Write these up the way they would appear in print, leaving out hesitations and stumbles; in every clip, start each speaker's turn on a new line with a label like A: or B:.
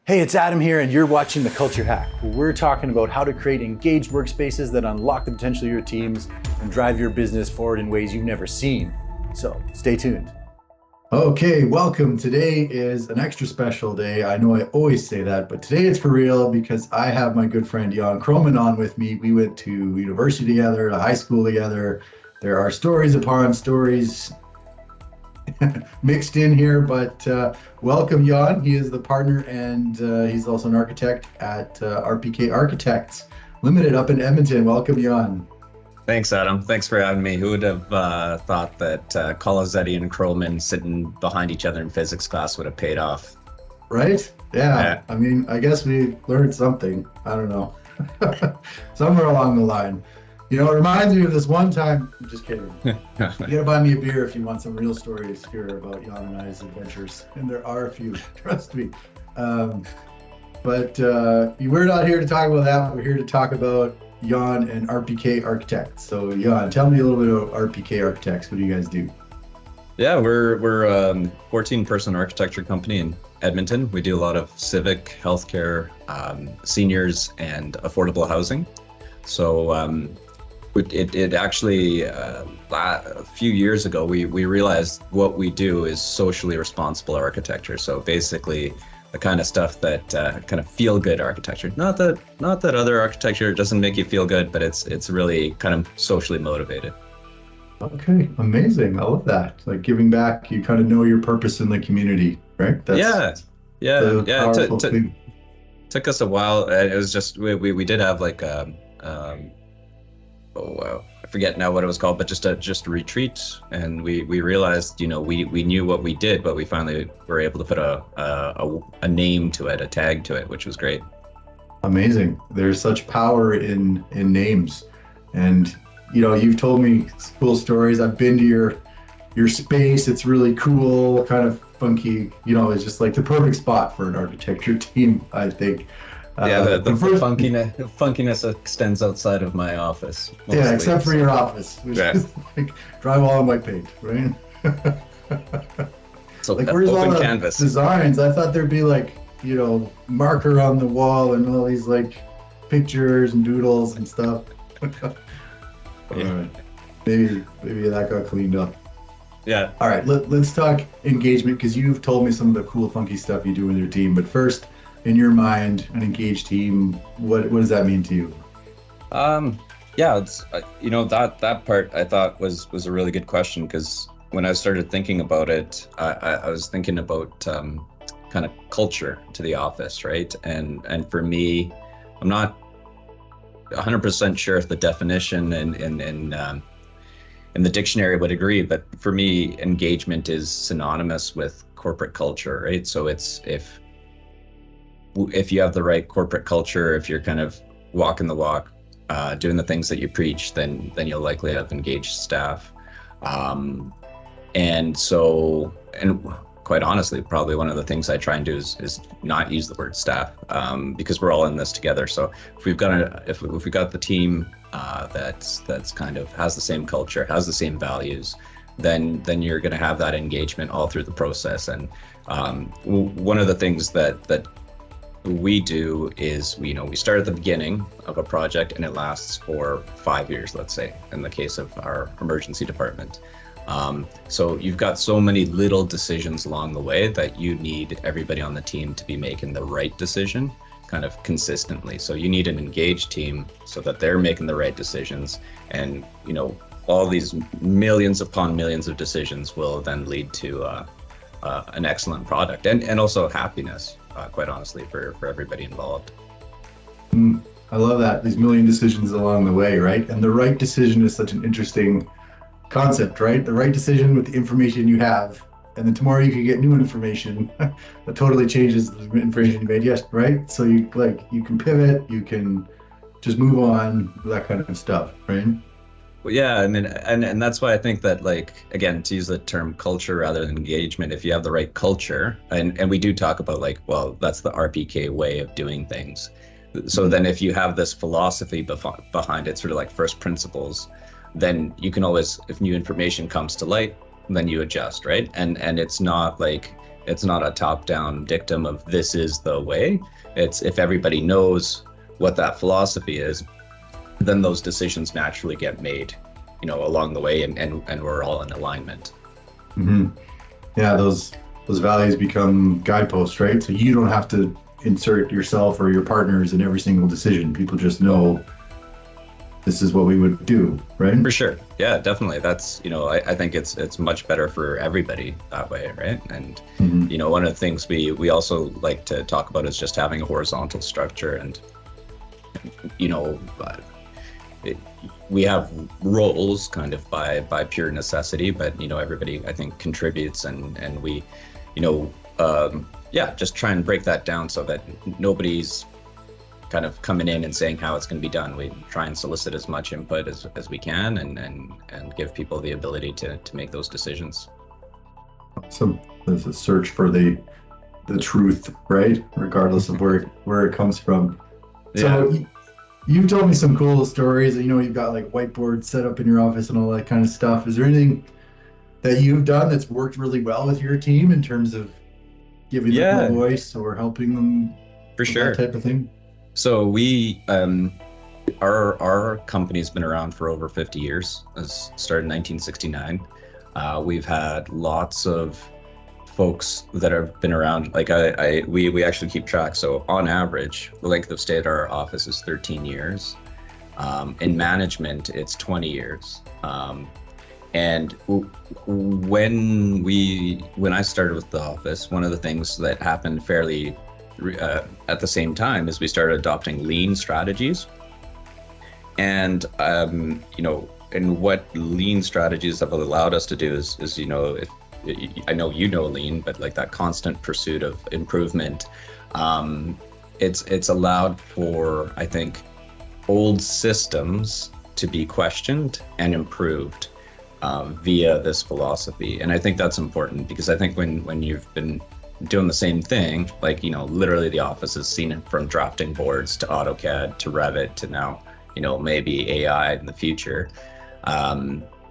A: Hey, it's Adam here, and you're watching The Culture Hack, where we're talking about how to create engaged workspaces that unlock the potential of your teams and drive your business forward in ways you've never seen. So stay tuned. Okay, welcome. Today is an extra special day. I know I always say that, but today it's for real because I have my good friend Jan Kroman on with me. We went to university together, to high school together. There are stories upon stories mixed in here, but welcome Jan. He is the partner and he's also an architect at RPK Architects Ltd up in Edmonton. Welcome Jan.
B: Thanks Adam. Thanks for having me. Who would have thought that Colazetti and Kroman sitting behind each other in physics class would have paid off?
A: Right? Yeah. I mean, I guess we learned something. I don't know. Somewhere along the line. You know, it reminds me of this one time. I'm just kidding. You gotta buy me a beer if you want some real stories here about Jan and I's adventures, and there are a few, trust me. But we're not here to talk about that. We're here to talk about Jan and RPK Architects. So Jan, tell me a little bit about RPK Architects. What do you guys do?
B: Yeah, we're a 14-person architecture company in Edmonton. We do a lot of civic, healthcare, seniors, and affordable housing. So it actually, a few years ago, we realized what we do is socially responsible architecture. So basically the kind of stuff that kind of feel good architecture. Not that other architecture doesn't make you feel good, but it's really kind of socially motivated.
A: Okay, amazing. I love that. Like giving back, you kind of know your purpose in the community, right?
B: That's yeah. It took us a while. It was just, we did have like I forget now what it was called, but just a retreat, and we realized, you know, we knew what we did, but we finally were able to put a name to it, a tag to it, which was great. Amazing.
A: There's such power in names, and you know, you've told me cool stories. I've been to your space. It's really cool, kind of funky. You know, it's just like the perfect spot for an architecture team, I think.
B: Yeah, the funkiness extends outside of my office.
A: Mostly. Yeah, except for your office, which is like drywall and white paint, right?
B: So
A: like, where's all the canvas designs? I thought there'd be like, you know, marker on the wall and all these like pictures and doodles and stuff. All right. Maybe that got cleaned up.
B: Yeah.
A: All right, let's talk engagement, because you've told me some of the cool, funky stuff you do with your team. But first, in your mind, an engaged team, what does that mean to you?
B: Yeah, it's you know, that part I thought was a really good question, because when I started thinking about it, I was thinking about kind of culture to the office, right? And for me, I'm not 100% sure if the definition in the dictionary would agree, but for me, engagement is synonymous with corporate culture, right? So it's if you have the right corporate culture, if you're kind of walking the walk, doing the things that you preach, then you'll likely have engaged staff. And quite honestly, probably one of the things I try and do is not use the word staff, because we're all in this together. So if we've got the team that's kind of has the same culture, has the same values, then you're going to have that engagement all through the process. And one of the things that we do is, we start at the beginning of a project and it lasts for 5 years, let's say, in the case of our emergency department. So you've got so many little decisions along the way that you need everybody on the team to be making the right decision kind of consistently. So you need an engaged team so that they're making the right decisions, and you know, all these millions upon millions of decisions will then lead to an excellent product and also happiness, quite honestly, for everybody involved.
A: I love that, these million decisions along the way, right? And the right decision is such an interesting concept, right? The right decision with the information you have, and then tomorrow you can get new information that totally changes the information you made yesterday, right? So you can pivot, you can just move on, that kind of stuff, right?
B: Well, yeah, I mean, and that's why I think that, like, again, to use the term culture rather than engagement, if you have the right culture, and we do talk about, like, well, that's the RPK way of doing things. So then if you have this philosophy behind it, sort of like first principles, then you can always, if new information comes to light, then you adjust, right? And it's not like It's not a top-down dictum of this is the way. It's if everybody knows what that philosophy is, then those decisions naturally get made, along the way, and we're all in alignment.
A: Mm-hmm. Yeah, those values become guideposts, right? So you don't have to insert yourself or your partners in every single decision. People just know this is what we would do, right?
B: For sure. Yeah, definitely. That's, I think it's much better for everybody that way, right? And, one of the things we also like to talk about is just having a horizontal structure. And, we have roles kind of by pure necessity, but, everybody, I think, contributes, and we, just try and break that down so that nobody's kind of coming in and saying how it's going to be done. We try and solicit as much input as we can, and give people the ability to make those decisions.
A: So there's a search for the truth, right? Regardless of where it comes from. So you've told me some cool stories. You've got like whiteboards set up in your office and all that kind of stuff. Is there anything that you've done that's worked really well with your team in terms of giving them a voice or helping them?
B: For sure.
A: That type of thing?
B: So we, our company's been around for over 50 years. It started in 1969. We've had lots of folks that have been around. Like we actually keep track. So on average, the length of stay at our office is 13 years. In management, it's 20 years. And when I started with the office, one of the things that happened fairly at the same time is we started adopting lean strategies. And and what lean strategies have allowed us to do is if I know lean, but like that constant pursuit of improvement, it's allowed for, I think, old systems to be questioned and improved via this philosophy. And I think that's important, because I think when you've been doing the same thing, like, literally the office has seen it from drafting boards to AutoCAD to Revit to now, maybe AI in the future.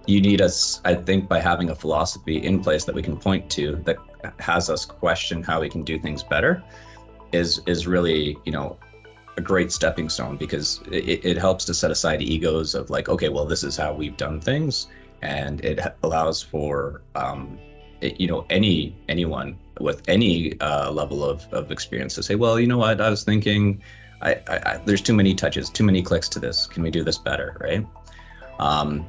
B: You need us, I think, by having a philosophy in place that we can point to that has us question how we can do things better is really, a great stepping stone, because it helps to set aside egos of like, okay, well, this is how we've done things. And it allows for, anyone with any level of experience to say, well, you know what, I was thinking, there's too many touches, too many clicks to this. Can we do this better, right? And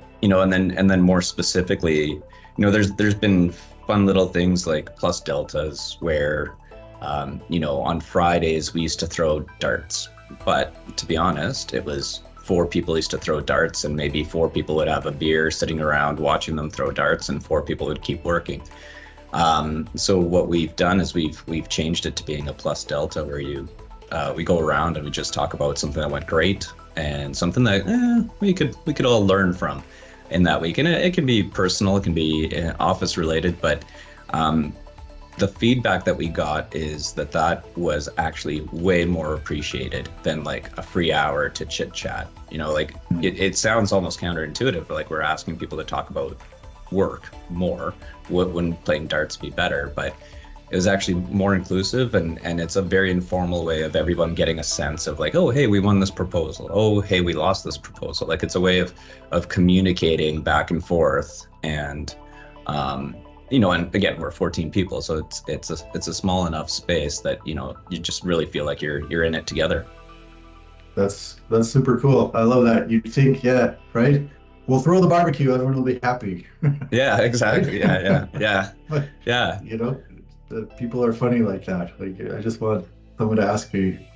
B: then more specifically, there's been fun little things like plus deltas where, on Fridays we used to throw darts, but to be honest, it was 4 people used to throw darts, and maybe 4 people would have a beer sitting around watching them throw darts, and 4 people would keep working. So what we've done is we've changed it to being a plus delta, where we go around and we just talk about something that went great and something that we could all learn from in that week. And it can be personal, it can be office related, but the feedback that we got is that was actually way more appreciated than like a free hour to chit chat. It sounds almost counterintuitive, but like we're asking people to talk about work more. Wouldn't playing darts be better? But it was actually more inclusive, and it's a very informal way of everyone getting a sense of like, oh, hey, we won this proposal. Oh, hey, we lost this proposal. Like, it's a way of communicating back and forth. And and again, we're 14 people, so it's a small enough space that you just really feel like you're in it together.
C: That's super cool. I love that. You think, yeah, right? We'll throw the barbecue, everyone will be happy.
B: Yeah, exactly. Yeah.
C: But,
B: yeah.
C: The people are funny like that. Like, I just want someone to ask me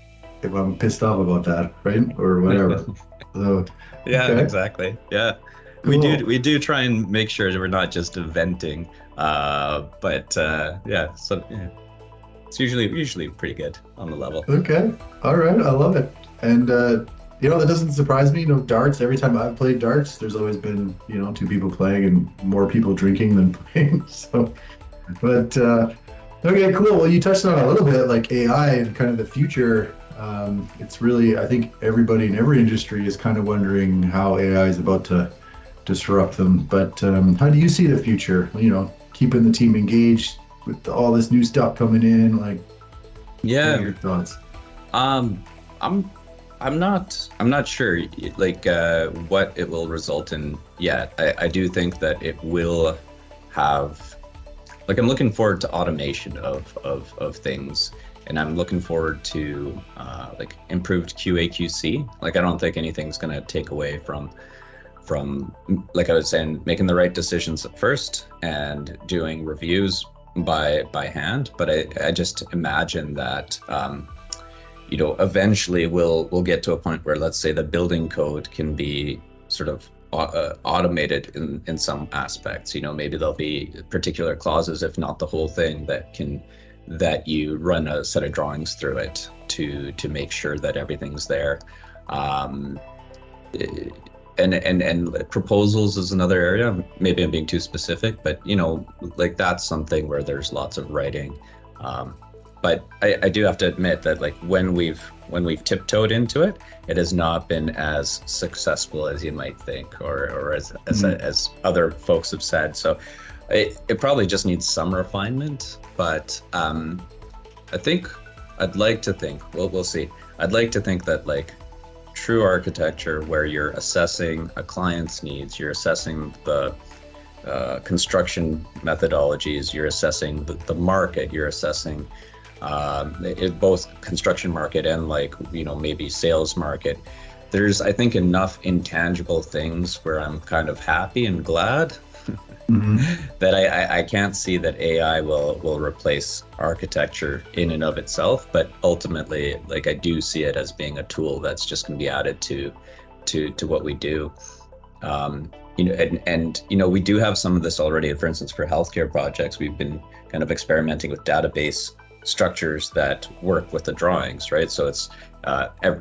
C: if I'm pissed off about that, right? Or whatever. So,
B: yeah,
C: okay.
B: Exactly. Yeah.
C: Cool.
B: We do try and make sure that we're not just venting. But it's usually pretty good on the level.
C: Okay. All right. I love it. And that doesn't surprise me. Darts, every time I've played darts, there's always been, 2 people playing and more people drinking than playing. So, but okay, cool. Well, you touched on a little bit like AI and kind of the future. It's really, I think everybody in every industry is kind of wondering how AI is about to disrupt them. But how do you see the future? Keeping the team engaged, with all this new stuff coming in? Like, what
B: Yeah.
C: are your thoughts?
B: I'm I'm not sure like what it will result in yet. I do think that it will have, like, I'm looking forward to automation of things, and I'm looking forward to like improved QA/QC. Like, I don't think anything's going to take away from like I was saying, making the right decisions at first and doing reviews by hand. But I just imagine that eventually we'll get to a point where, let's say, the building code can be sort of automated in some aspects. Maybe there'll be particular clauses, if not the whole thing, that you run a set of drawings through it to make sure that everything's there. And proposals is another area. Maybe I'm being too specific, but like, that's something where there's lots of writing. But I do have to admit that, like, when we've tiptoed into it, it has not been as successful as you might think, or as other folks have said. So it probably just needs some refinement. But I think we'll see. I'd like to think that, like, true architecture, where you're assessing a client's needs, you're assessing the construction methodologies, you're assessing the market, you're assessing both construction market and, like, maybe sales market. There's, I think, enough intangible things where I'm kind of happy and glad that I can't see that AI will replace architecture in and of itself. But ultimately, like, I do see it as being a tool that's just going to be added to what we do. We do have some of this already. For instance, for healthcare projects, we've been kind of experimenting with database structures that work with the drawings, right? So it's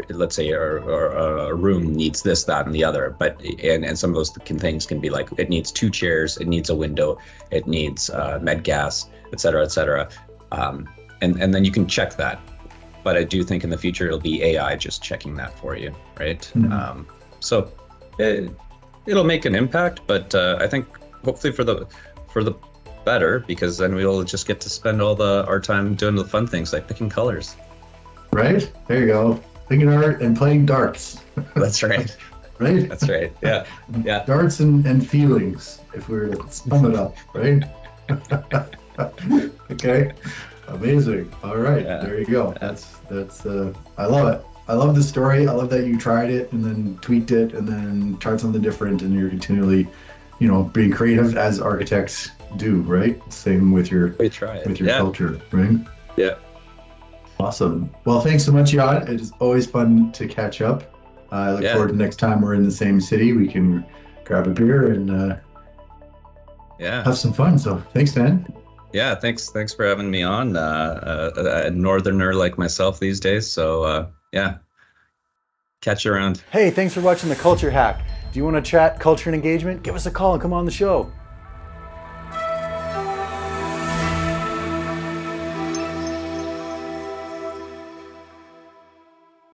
B: let's say a room needs this, that, and the other, and some of those things can be like, it needs 2 chairs, it needs a window, it needs med gas, et cetera, and then you can check that. But I do think in the future it'll be AI just checking that for you, right? So it'll make an impact, but I think hopefully for the better, because then we'll just get to spend all our time doing the fun things like picking colors. Right?
C: There you go. Picking art and playing darts.
B: That's right.
C: Right?
B: That's right. Yeah. Yeah.
C: Darts and feelings, if we were to sum it up, right? Okay. Amazing. All right. Yeah. There you go. That's I love it. I love the story. I love that you tried it and then tweaked it and then tried something different, and you're continually, being creative as architects do, right? Same with your culture, right?
B: Yeah.
C: Awesome. Well, thanks so much, Jan. It is always fun to catch up. I look forward to next time we're in the same city. We can grab a beer and have some fun. So thanks, man.
B: Yeah, thanks for having me on. A northerner like myself these days. So catch you around.
A: Hey, thanks for watching The Culture Hack. Do you want to chat culture and engagement? Give us a call and come on the show.